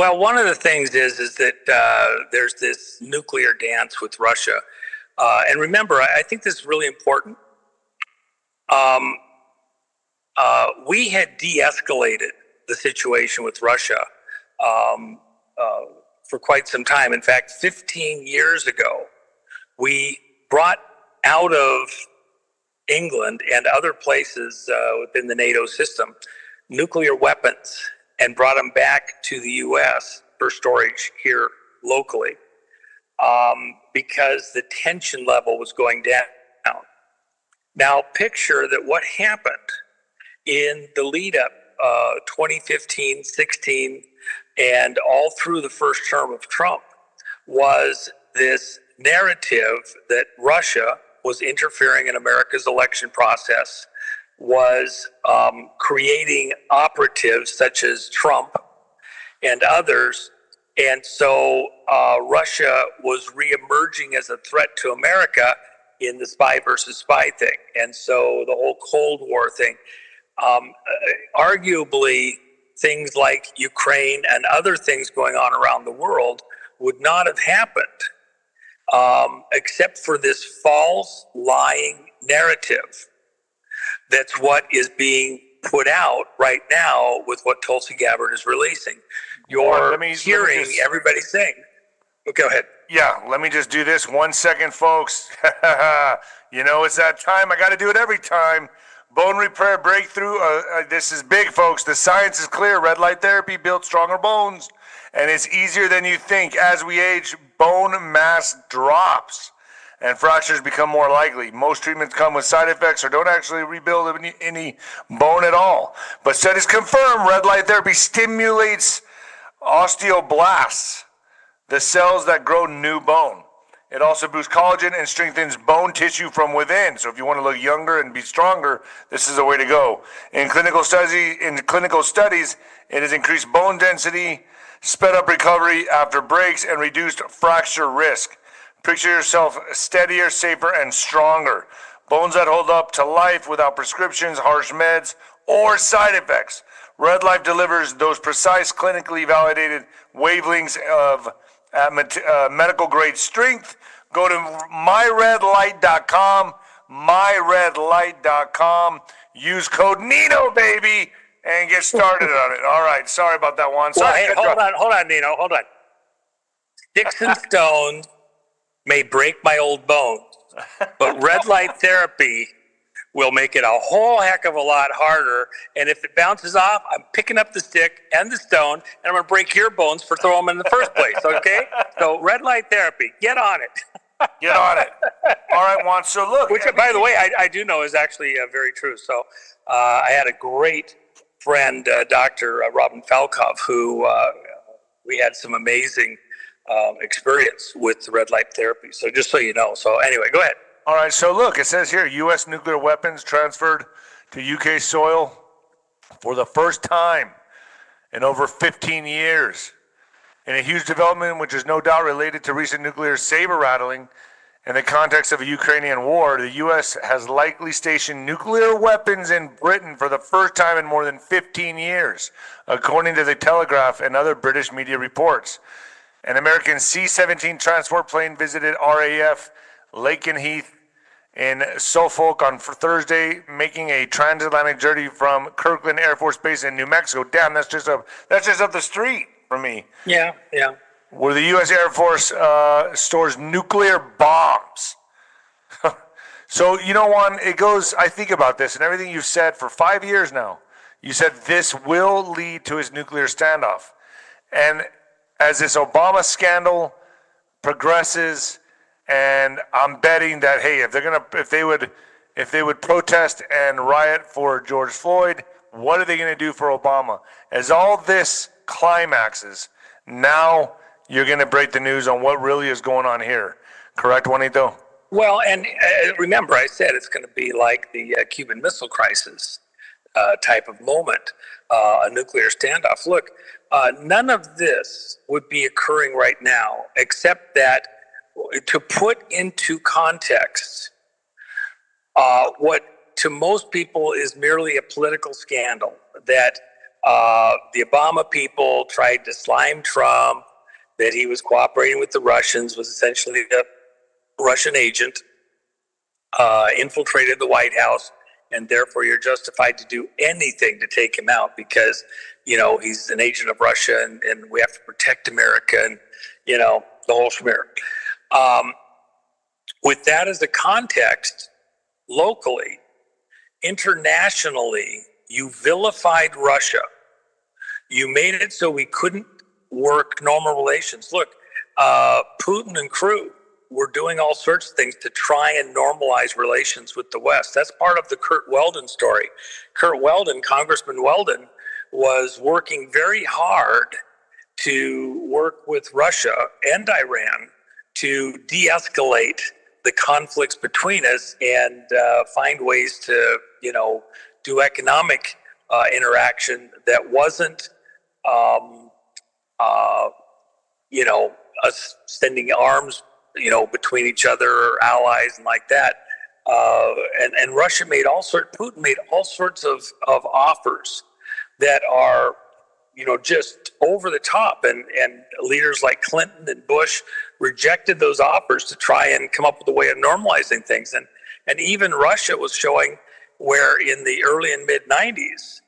Well, one of the things is that there's this nuclear dance with Russia, and remember, I think this is really important. Um, we had de-escalated the situation with Russia um, uh, for quite some time. In fact, 15 years ago, we brought out of England and other places within the NATO system nuclear weapons and brought them back to the U.S. for storage here locally because the tension level was going down. Now, picture that what happened in the lead up 2015, 16, and all through the first term of Trump was this narrative that Russia was interfering in America's election process, was creating operatives such as Trump and others. And so Russia was reemerging as a threat to America in the spy versus spy thing. And so the whole Cold War thing, arguably things like Ukraine and other things going on around the world would not have happened except for this false, lying narrative. That's what is being put out right now with what Tulsi Gabbard is releasing. You're hearing everybody saying, oh, go ahead. Yeah, let me just do this 1 second, folks. You know, it's that time. I got to do it every time. Bone repair breakthrough. This is big, folks. The science is clear. Red light therapy builds stronger bones. And it's easier than you think. As we age, bone mass drops and fractures become more likely. Most treatments come with side effects or don't actually rebuild any bone at all. But studies confirm red light therapy stimulates osteoblasts, the cells that grow new bone. It also boosts collagen and strengthens bone tissue from within. So if you want to look younger and be stronger, this is the way to go. In clinical studies, it has increased bone density, sped up recovery after breaks, and reduced fracture risk. Picture yourself steadier, safer, and stronger. Bones that hold up to life without prescriptions, harsh meds, or side effects. Red Life delivers those precise, clinically validated wavelengths of medical grade strength. Go to myredlight.com, myredlight.com. Use code Nino, baby, and get started on it. All right, sorry about that one. Well, hey, hold on, Nino, hold on. Sticks and stones may break my old bones, but red light therapy will make it a whole heck of a lot harder. And if it bounces off, I'm picking up the stick and the stone, and I'm going to break your bones for throwing them in the first place, okay? So red light therapy, get on it. Get on it. All right, Juan, so look. Which, by the way, I do know is actually very true. So I had a great friend, Dr. Robin Falkov, who we had some amazing experience with red light therapy. So just so you know. So anyway, go ahead. All right, so look, it says here, U.S. nuclear weapons transferred to U.K. soil for the first time in over 15 years. In a huge development, which is no doubt related to recent nuclear saber rattling in the context of a Ukrainian war, the U.S. has likely stationed nuclear weapons in Britain for the first time in more than 15 years, according to the Telegraph and other British media reports. An American C-17 transport plane visited RAF Lakenheath in Suffolk on Thursday, making a transatlantic journey from Kirkland Air Force Base in New Mexico. Damn, that's just up the street from me. Yeah. Where the U.S. Air Force stores nuclear bombs. So, you know, Juan, it goes, I think about this and everything you've said for 5 years now. You said this will lead to his nuclear standoff. And as this Obama scandal progresses, and I'm betting that, hey, if they would protest and riot for George Floyd, what are they going to do for Obama? As all this climaxes, now you're going to break the news on what really is going on here. Correct, Juanito? Well, and remember, I said it's going to be like the Cuban Missile Crisis type of moment, a nuclear standoff. Look, none of this would be occurring right now, except that to put into context what to most people is merely a political scandal that The Obama people tried to slime Trump, that he was cooperating with the Russians, was essentially a Russian agent, infiltrated the White House, and therefore you're justified to do anything to take him out because, he's an agent of Russia and we have to protect America and, the whole schmear. With that as a context, locally, internationally, you vilified Russia. You made it so we couldn't work normal relations. Look, Putin and crew were doing all sorts of things to try and normalize relations with the West. That's part of the Kurt Weldon story. Kurt Weldon, Congressman Weldon, was working very hard to work with Russia and Iran to de-escalate the conflicts between us and find ways to, do economic interaction that wasn't, us sending arms, between each other or allies and like that. And Russia Putin made all sorts of offers that are, just over the top. And leaders like Clinton and Bush rejected those offers to try and come up with a way of normalizing things. And even Russia was showing where in the early and mid 90s,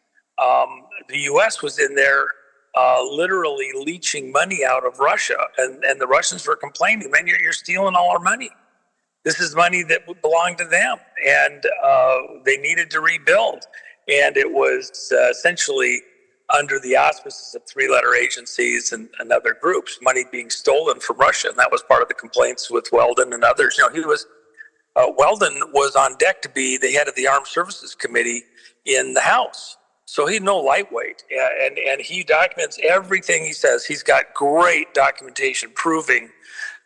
the U.S. was in there literally leeching money out of Russia. And the Russians were complaining, man, you're stealing all our money. This is money that belonged to them. And they needed to rebuild. And it was essentially under the auspices of three-letter agencies and other groups, money being stolen from Russia. And that was part of the complaints with Weldon and others. Weldon was on deck to be the head of the Armed Services Committee in the House. So he's no lightweight, and he documents everything he says. He's got great documentation proving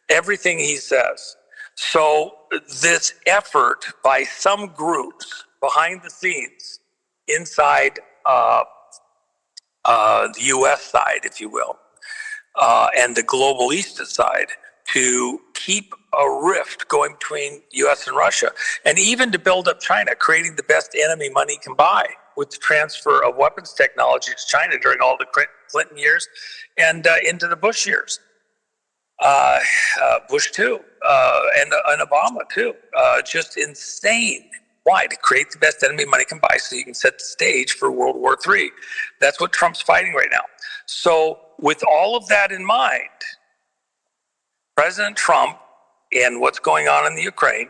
everything he says. So this effort by some groups behind the scenes inside the U.S. side, if you will, and the globalista side, to keep a rift going between U.S. and Russia, and even to build up China, creating the best enemy money can buy with the transfer of weapons technology to China during all the Clinton years and into the Bush years. Bush too, and Obama too. Just insane. Why? To create the best enemy money can buy so you can set the stage for World War III. That's what Trump's fighting right now. So with all of that in mind, President Trump and what's going on in the Ukraine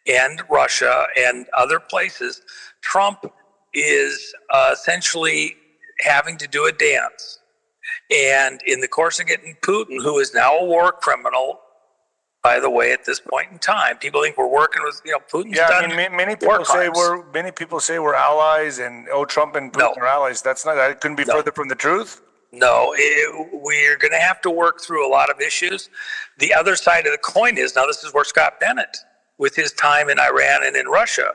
and Russia and other places, Trump is essentially having to do a dance. And in the course of getting Putin, who is now a war criminal, by the way, at this point in time, people think we're working with, Putin's done. Yeah, I mean, many people say we're allies, and Trump and Putin are allies. That couldn't be further from the truth. No, we're going to have to work through a lot of issues. The other side of the coin is, now this is where Scott Bennett, with his time in Iran and in Russia,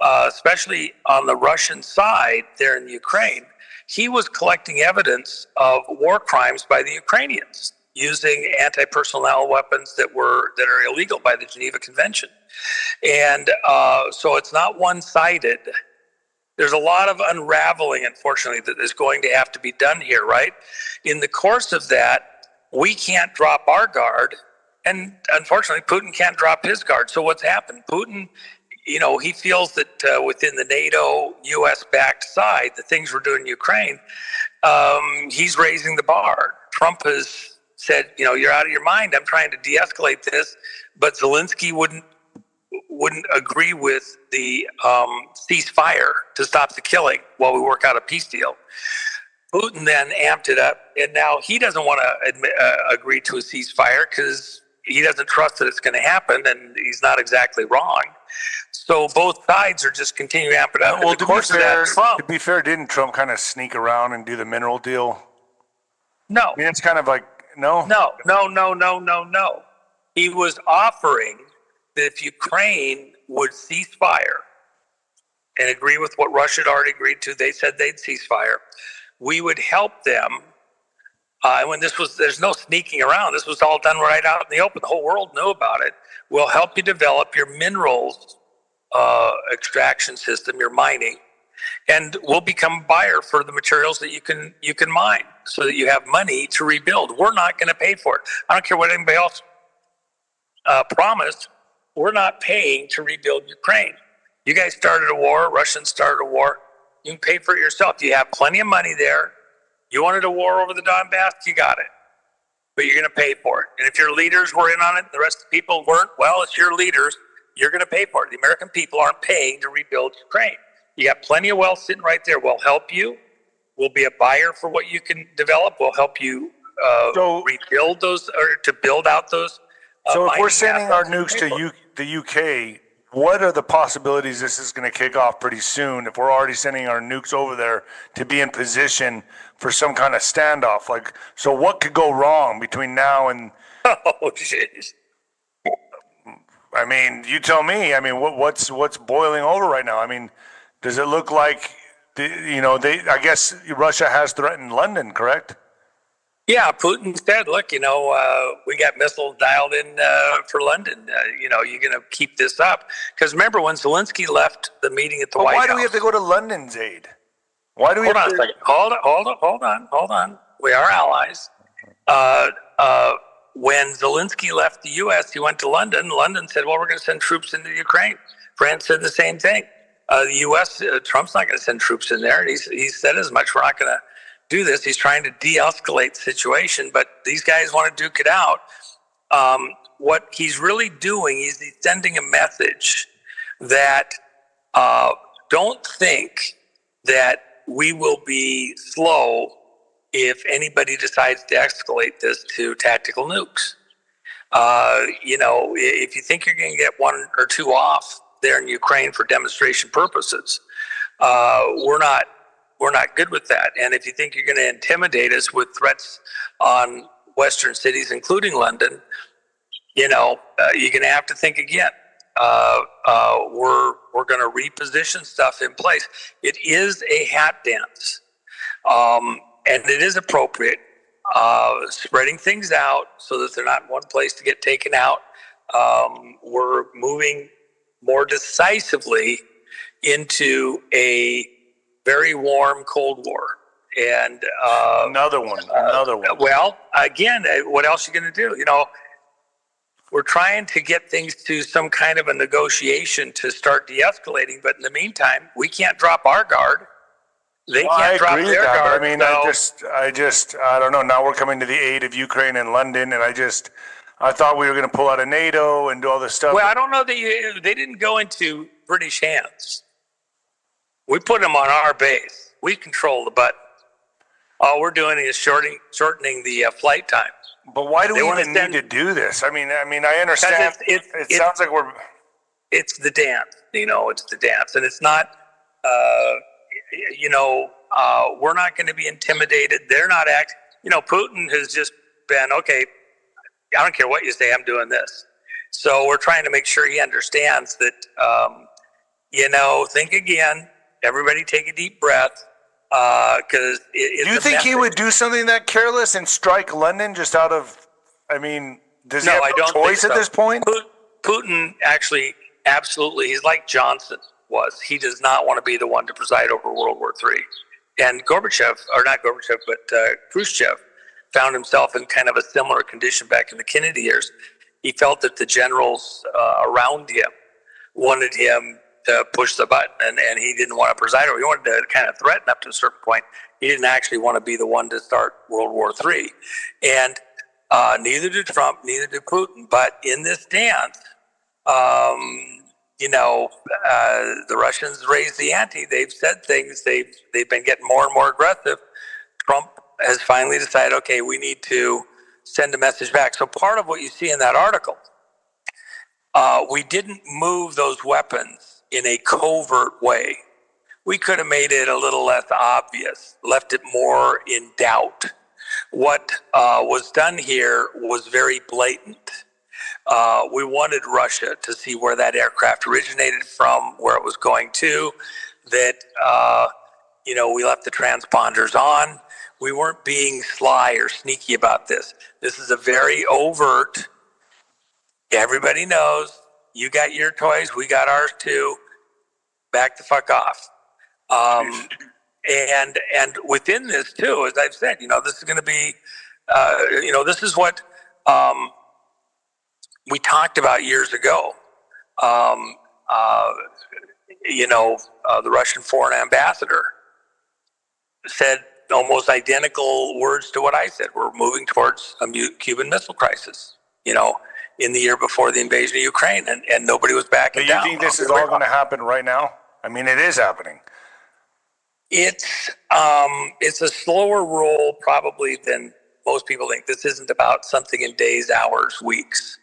especially on the Russian side there in the Ukraine, he was collecting evidence of war crimes by the Ukrainians using anti-personnel weapons that are illegal by the Geneva Convention. And so it's not one-sided. There's a lot of unraveling, unfortunately, that is going to have to be done here, right? In the course of that, we can't drop our guard, and unfortunately, Putin can't drop his guard. So what's happened? Putin, he feels that within the NATO, U.S.-backed side, the things we're doing in Ukraine, he's raising the bar. Trump has said, you're out of your mind. I'm trying to de-escalate this, but Zelensky wouldn't agree with the ceasefire to stop the killing while we work out a peace deal. Putin then amped it up, and now he doesn't want to agree to a ceasefire because he doesn't trust that it's going to happen, and he's not exactly wrong. So both sides are just continuing to amp it up. Well, to be fair, didn't Trump kind of sneak around and do the mineral deal? No. I mean, it's kind of like, no. No. He was offering that if Ukraine would cease fire and agree with what Russia had already agreed to, they said they'd cease fire, we would help them. There's no sneaking around. This was all done right out in the open. The whole world knew about it. We'll help you develop your minerals extraction system, your mining, and we'll become a buyer for the materials that you can mine, so that you have money to rebuild. We're not going to pay for it. I don't care what anybody else promised. We're not paying to rebuild Ukraine. You guys started a war. Russians started a war. You can pay for it yourself. You have plenty of money there. You wanted a war over the Donbass, you got it. But you're going to pay for it. And if your leaders were in on it, the rest of the people weren't, well, it's your leaders. You're going to pay for it. The American people aren't paying to rebuild Ukraine. You got plenty of wealth sitting right there. We'll help you. We'll be a buyer for what you can develop. We'll help you rebuild those, or to build out those. So if we're sending our nukes to the UK, what are the possibilities this is going to kick off pretty soon if we're already sending our nukes over there to be in position for some kind of standoff? Like, so what could go wrong between now and... Oh, jeez. I mean, you tell me. I mean, what's boiling over right now? I mean, does it look like, I guess Russia has threatened London, correct? Yeah, Putin said, look, we got missiles dialed in for London. You're going to keep this up. Because remember, when Zelensky left the meeting at the White House... Why do we have to go to London's aid? Why do we Hold on a second. Hold on. We are allies. When Zelensky left the U.S., he went to London. London said, well, we're going to send troops into Ukraine. France said the same thing. The U.S., Trump's not going to send troops in there. And he said as much. We're not going to do this. He's trying to de-escalate the situation, but these guys want to duke it out. What he's really doing is he's sending a message that don't think that we will be slow if anybody decides to escalate this to tactical nukes. If you think you're going to get one or two off there in Ukraine for demonstration purposes, we're not good with that. And if you think you're going to intimidate us with threats on Western cities, including London, you're going to have to think again. We're going to reposition stuff in place. It is a hat dance, and it is appropriate. Spreading things out so that they're not in one place to get taken out. We're moving more decisively into a very warm Cold War. And another one. Well, again, what else are you going to do? We're trying to get things to some kind of a negotiation to start de-escalating, but in the meantime, we can't drop our guard. They can't drop their guard. I mean, I don't know. Now we're coming to the aid of Ukraine and London, and I thought we were going to pull out of NATO and do all this stuff. Well, I don't know that they didn't go into British hands. We put them on our base. We control the button. All we're doing is shortening the flight time. But why do we even need to do this? I mean, I understand. It sounds like it's the dance. It's the dance, and it's not. We're not going to be intimidated. They're not acting. Putin has just been, okay, I don't care what you say, I'm doing this. So we're trying to make sure he understands that, think again. Everybody take a deep breath. Because do you think he would do something that careless and strike London just out of, does he have no choice at this point? Putin actually, absolutely, he's like Johnson was. He does not want to be the one to preside over World War III. And Khrushchev found himself in kind of a similar condition back in the Kennedy years. He felt that the generals around him wanted him to push the button, and he didn't want to preside over. He wanted to kind of threaten up to a certain point. He didn't actually want to be the one to start World War III. And neither did Trump, neither did Putin. But in this dance, the Russians raised the ante. They've said things. They've been getting more and more aggressive. Trump has finally decided, okay, we need to send a message back. So part of what you see in that article, we didn't move those weapons in a covert way. We could have made it a little less obvious, left it more in doubt. What was done here was very blatant. We wanted Russia to see where that aircraft originated from, where it was going to, that, we left the transponders on. We weren't being sly or sneaky about this. This is a very overt, everybody knows, you got your toys, we got ours too, back the fuck off. And within this too, as I've said, this is going to be, this is what we talked about years ago. The Russian foreign ambassador said almost identical words to what I said. We're moving towards a Cuban Missile Crisis, in the year before the invasion of Ukraine, and nobody was backing down. Do you think this is all going to happen right now? I mean, it is happening. It's a slower roll probably than most people think. This isn't about something in days, hours, weeks.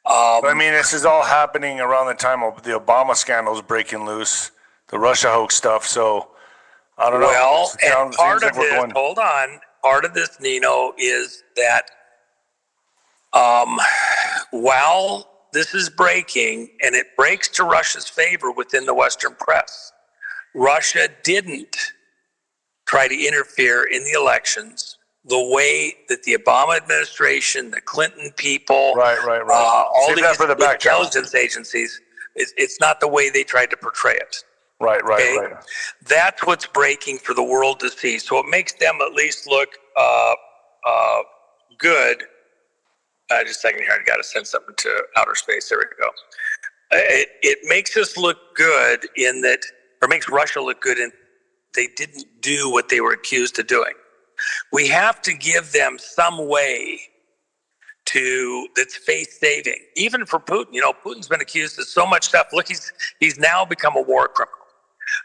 I mean, this is all happening around the time of the Obama scandals breaking loose, the Russia hoax stuff. So I don't know. Well, and part of this, hold on, part of this, Nino, is that while this is breaking, and it breaks to Russia's favor within the Western press, Russia didn't try to interfere in the elections the way that the Obama administration, the Clinton people, all the intelligence agencies, it's not the way they tried to portray it. Right. That's what's breaking for the world to see. So it makes them at least look good. Just a second here. I got to send something to outer space. There we go. It makes us look good in that, or makes Russia look good in they didn't do what they were accused of doing. We have to give them some way that's faith-saving, even for Putin. Putin's been accused of so much stuff. Look, he's now become a war criminal.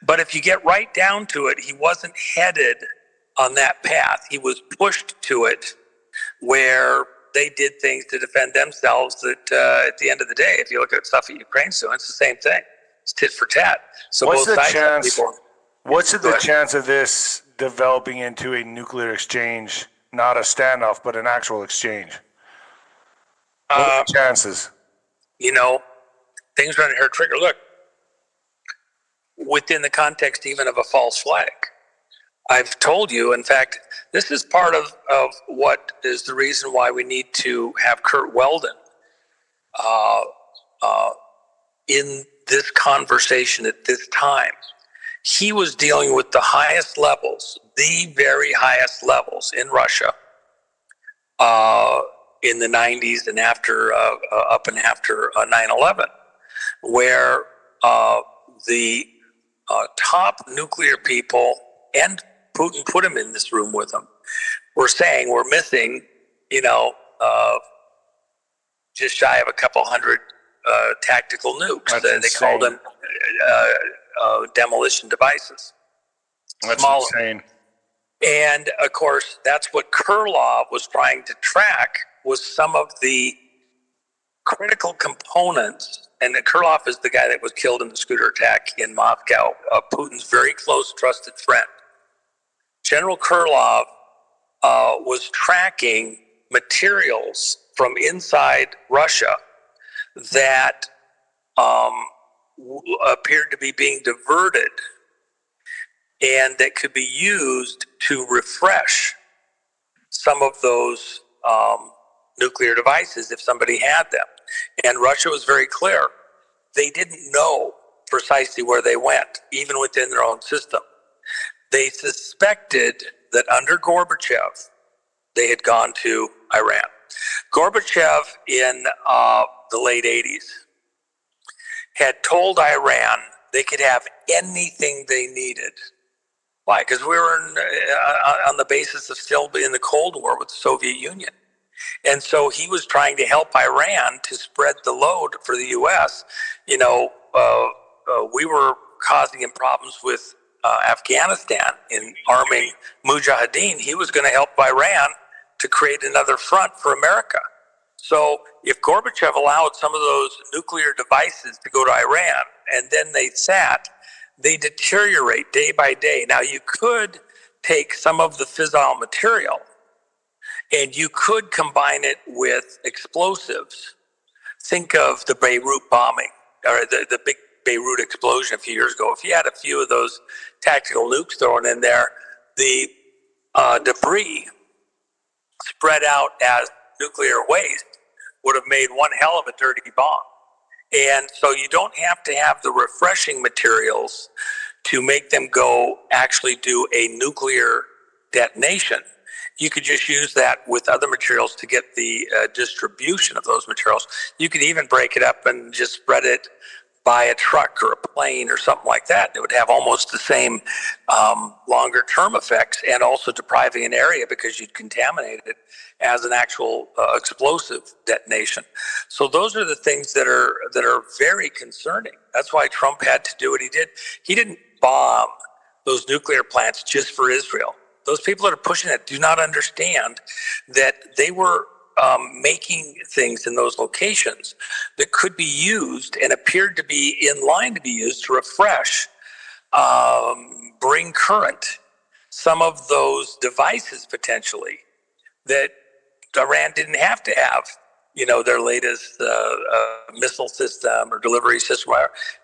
But if you get right down to it, he wasn't headed on that path. He was pushed to it, where they did things to defend themselves that at the end of the day, if you look at stuff that Ukraine's doing, it's the same thing. It's tit for tat. So what's the chance of this developing into a nuclear exchange, not a standoff, but an actual exchange? What are the chances? Things run her trigger. Look, within the context even of a false flag, I've told you, in fact, this is part of what is the reason why we need to have Kurt Weldon in this conversation at this time. He was dealing with the highest levels, the very highest levels in Russia in the 90s and after, up and after 9/11, where the top nuclear people, and Putin put him in this room with him, were saying we're missing, just shy of a couple hundred tactical nukes. They called them demolition devices. That's insane. And of course, that's what Kurlov was trying to track, was some of the critical components. And Kurlov is the guy that was killed in the scooter attack in Moscow, Putin's very close, trusted friend. General Kurlov was tracking materials from inside Russia that appeared to be being diverted and that could be used to refresh some of those nuclear devices if somebody had them. And Russia was very clear. They didn't know precisely where they went, even within their own system. They suspected that under Gorbachev, they had gone to Iran. Gorbachev in the late 80s had told Iran they could have anything they needed. Why? Because we were on the basis of still in the Cold War with the Soviet Union. And so he was trying to help Iran to spread the load for the U.S. We were causing him problems with Afghanistan in arming Mujahideen. He was going to help Iran to create another front for America. So if Gorbachev allowed some of those nuclear devices to go to Iran, and then they deteriorate day by day. Now, you could take some of the fissile material and you could combine it with explosives. Think of the Beirut bombing, or the big Beirut explosion a few years ago. If you had a few of those tactical nukes thrown in there, the debris spread out as nuclear waste would have made one hell of a dirty bomb. And so you don't have to have the refreshing materials to make them go actually do a nuclear detonation. You could just use that with other materials to get the distribution of those materials. You could even break it up and just spread it by a truck or a plane or something like that. It would have almost the same longer term effects, and also depriving an area because you'd contaminate it as an actual explosive detonation. So those are the things that are very concerning. That's why Trump had to do what he did. He didn't bomb those nuclear plants just for Israel. Those people that are pushing it do not understand that they were making things in those locations that could be used and appeared to be in line to be used to refresh, bring current some of those devices potentially that Iran didn't have to have, their latest missile system or delivery system.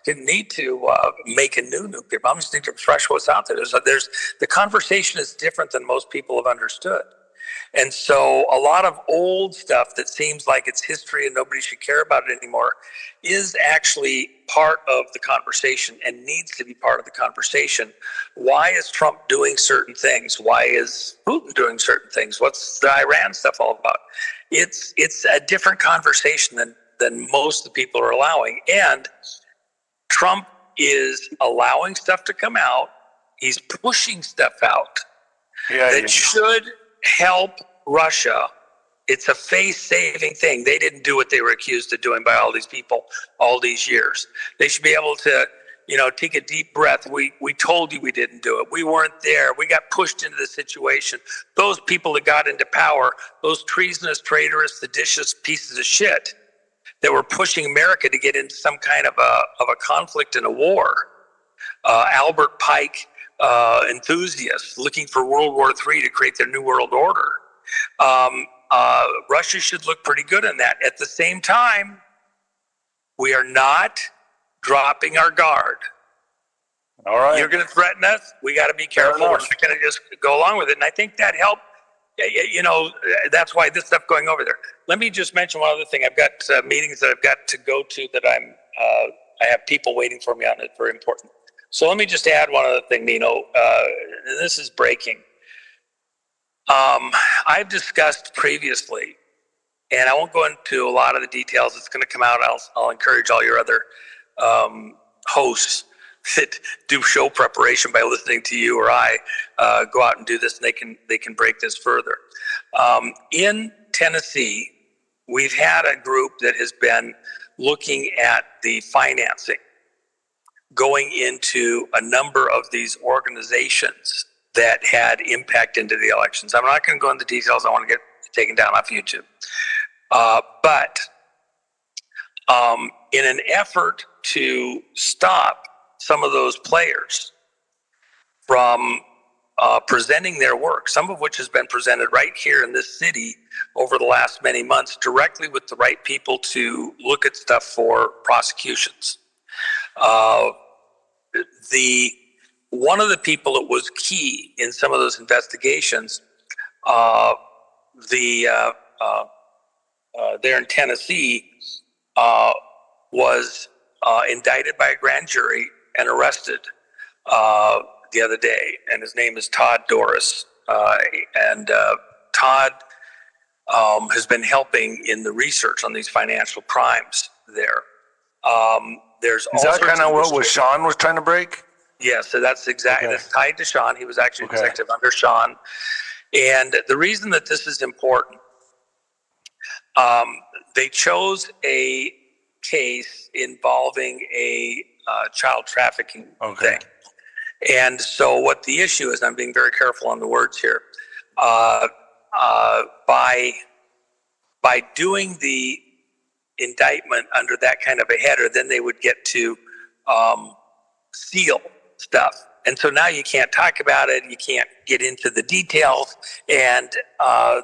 Didn't need to make a new nuclear bomb. Just need to refresh what's out there. There's the conversation is different than most people have understood. And so a lot of old stuff that seems like it's history and nobody should care about it anymore is actually part of the conversation and needs to be part of the conversation. Why is Trump doing certain things? Why is Putin doing certain things? What's the Iran stuff all about? It's a different conversation than most of the people are allowing. And Trump is allowing stuff to come out. He's pushing stuff out that should help Russia. It's a face-saving thing. They didn't do what they were accused of doing by all these people all these years. They should be able to, take a deep breath. We told you we didn't do it. We weren't there. We got pushed into the situation. Those people that got into power, those treasonous, traitorous, seditious pieces of shit that were pushing America to get into some kind of a conflict and a war. Albert Pike enthusiasts looking for World War III to create their new world order. Russia should look pretty good in that. At the same time, we are not dropping our guard. All right. You're going to threaten us. We got to be careful. We're not going to just go along with it. And I think that helped. That's why this stuff going over there. Let me just mention one other thing. I've got meetings that I've got to go to that I have people waiting for me on it. Very important. So let me just add one other thing, Nino. This is breaking. I've discussed previously, and I won't go into a lot of the details. It's going to come out. I'll encourage all your other hosts that do show preparation by listening to you or I go out and do this, and they can break this further. In Tennessee, we've had a group that has been looking at the financing going into a number of these organizations that had impact into the elections. I'm not going to go into details. I want to get taken down off YouTube. But in an effort to stop some of those players from presenting their work, some of which has been presented right here in this city over the last many months, directly with the right people to look at stuff for prosecutions. One of the people that was key in some of those investigations, there in Tennessee, was indicted by a grand jury and arrested the other day, and his name is Todd Doris. And Todd has been helping in the research on these financial crimes there. There's is that kind of what Sean was trying to break? Yeah, so that's exactly, that's tied to Sean. He was actually executive under Sean. And the reason that this is important, they chose a case involving a child trafficking thing. And so what the issue is, and I'm being very careful on the words here, by doing the indictment under that kind of a header, then they would get to seal stuff. And so now you can't talk about it, you can't get into the details, and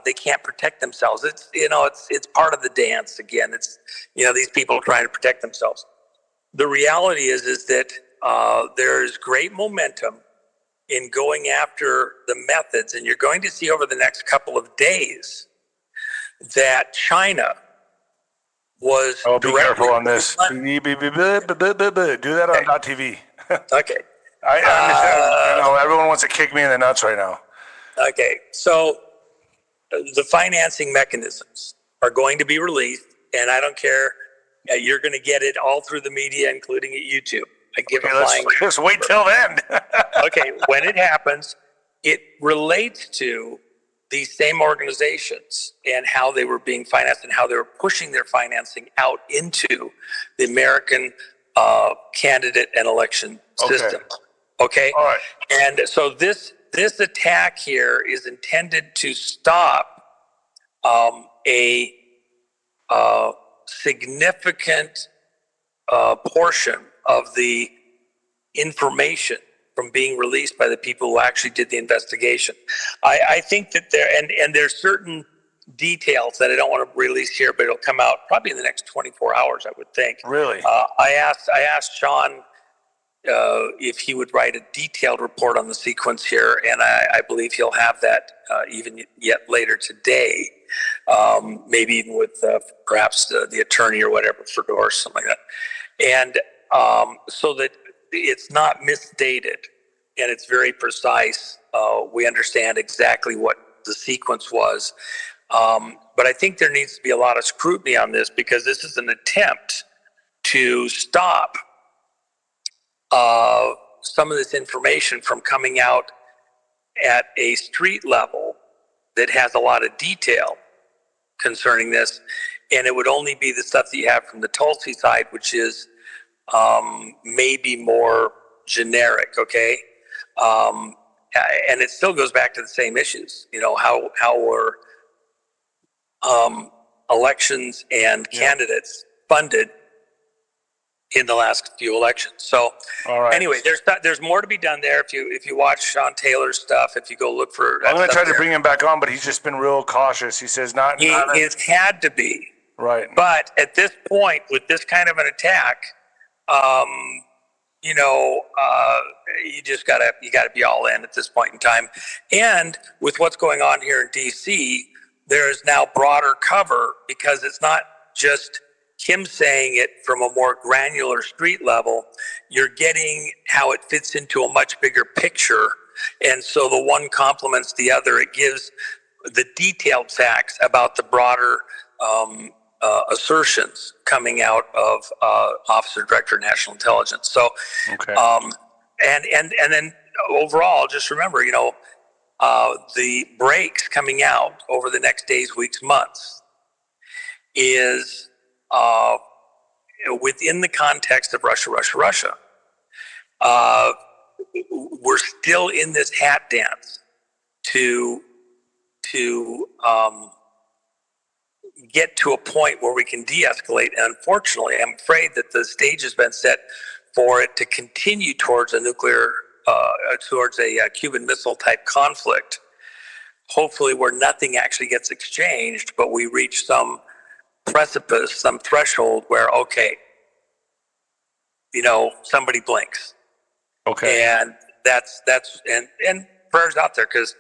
they can't protect themselves. It's part of the dance again. It's, these people are trying to protect themselves. The reality is that there's great momentum in going after the methods, and you're going to see over the next couple of days that China was. Oh, be careful on this. Do that on .tv. Okay. I understand. Everyone wants to kick me in the nuts right now. Okay, so the financing mechanisms are going to be released, and I don't care. You're going to get it all through the media, including at YouTube. I give a flying. Let's wait till then. Okay, when it happens, it relates to these same organizations and how they were being financed and how they were pushing their financing out into the American candidate and election system. Okay? All right. And so this attack here is intended to stop a significant portion of the information from being released by the people who actually did the investigation. I think that there's certain details that I don't want to release here, but it'll come out probably in the next 24 hours, I would think. Really? I asked Sean if he would write a detailed report on the sequence here, and I believe he'll have that even yet later today, maybe even with perhaps the attorney or whatever for Fedor, something like that. And so that it's not misstated and it's very precise. We understand exactly what the sequence was. But I think there needs to be a lot of scrutiny on this because this is an attempt to stop some of this information from coming out at a street level that has a lot of detail concerning this. And it would only be the stuff that you have from the Tulsi side, which is maybe more generic, okay? And it still goes back to the same issues, how were elections and candidates funded in the last few elections. So anyway, there's more to be done there. If you watch Sean Taylor's stuff, if you go look for that, I'm going to try to bring him back on, but he's just been real cautious. He says it's had to be. Right. But at this point, with this kind of an attack, you just gotta be all in at this point in time. And with what's going on here in DC, there is now broader cover because it's not just him saying it from a more granular street level. You're getting how it fits into a much bigger picture. And so the one complements the other. It gives the detailed facts about the broader assertions coming out of Officer Director of National Intelligence. So, and then overall, just remember, the breaks coming out over the next days, weeks, months is within the context of Russia. We're still in this hat dance to get to a point where we can de-escalate. And unfortunately, I'm afraid that the stage has been set for it to continue towards a Cuban missile type conflict, hopefully where nothing actually gets exchanged, but we reach some precipice, some threshold where, somebody blinks. Okay. And that's and prayers out there, because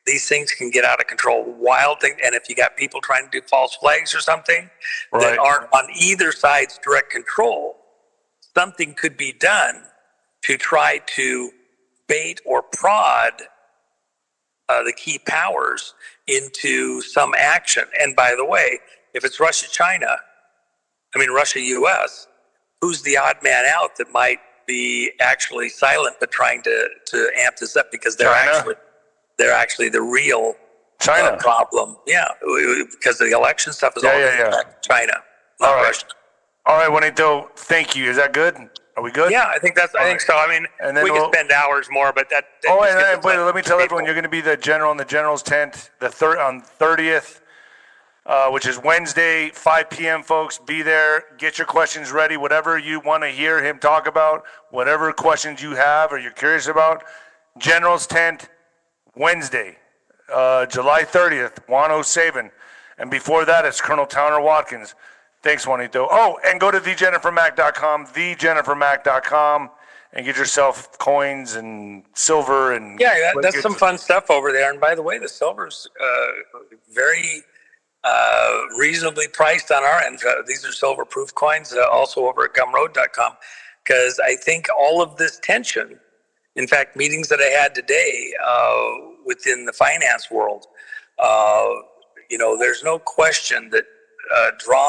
these things can get out of control. Wild thing. And if you got people trying to do false flags or something that aren't on either side's direct control, something could be done to try to bait or prod the key powers into some action. And by the way, if it's Russia-US, who's the odd man out that might be actually silent but trying to amp this up, because they're actually the real China problem. Yeah, because the election stuff is all China, not Russia. All right, Juanito, thank you. Is that good? Are we good? Yeah, I think so. I mean, we can spend hours more, but that let me tell everyone, you're going to be the general in the general's tent on 30th, which is Wednesday, 5 p.m., folks. Be there. Get your questions ready. Whatever you want to hear him talk about, whatever questions you have or you're curious about, general's tent, Wednesday, July 30th, 107. And before that, it's Colonel Towner Watkins. Thanks, Juanito. Oh, and go to thejennifermack.com, and get yourself coins and silver. And that's some fun stuff over there. And by the way, the silver's very reasonably priced on our end. These are silver-proof coins, also over at gumroad.com, because I think all of this tension In fact, meetings that I had today within the finance world, there's no question that drama